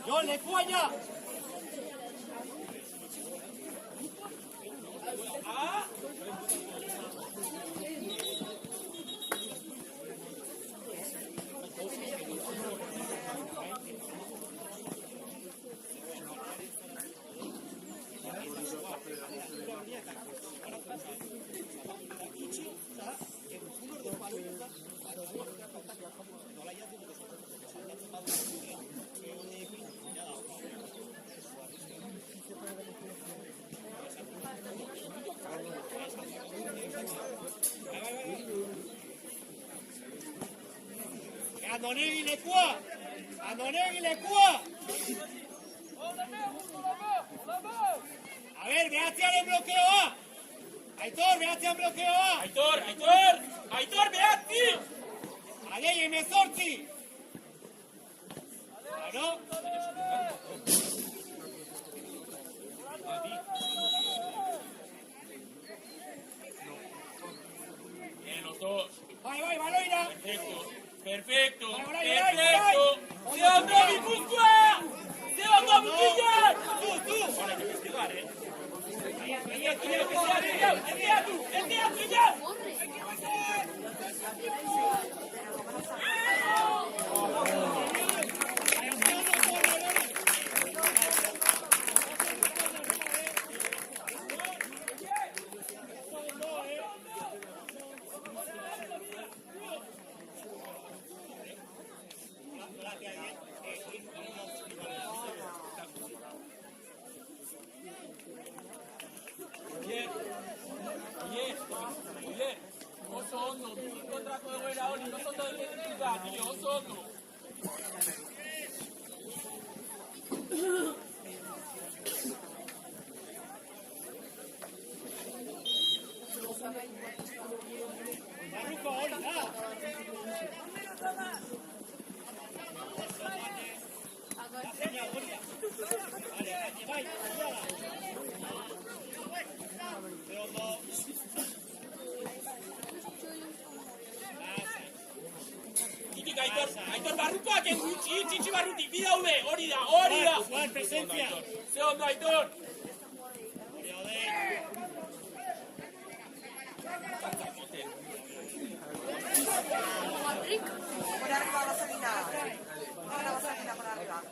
Jon, lekua ja! Andonegi lekua! A ver, behatzearen blokeoa! Aitor, behatzean blokeoa! Aitor, behatzi! Adei, 18! Bueno. Bien, los dos. Bai, baloira! Perfecto. Bai. ¡Zeondo Gipuzkoa! ¡Zeondo Mutilak! Tú! Ahora hay que festejar, da, tío, oso ondo. Barruko hori da. Zeina hori da. Vale, bai, Titik, Aitor barrukoak itxi barrutik, bi daude, hori da. Zuen presentzia. Ze ondo, Aitor. Hori haude. Por arriba Vaselina. Ahora Vaselina por arriba.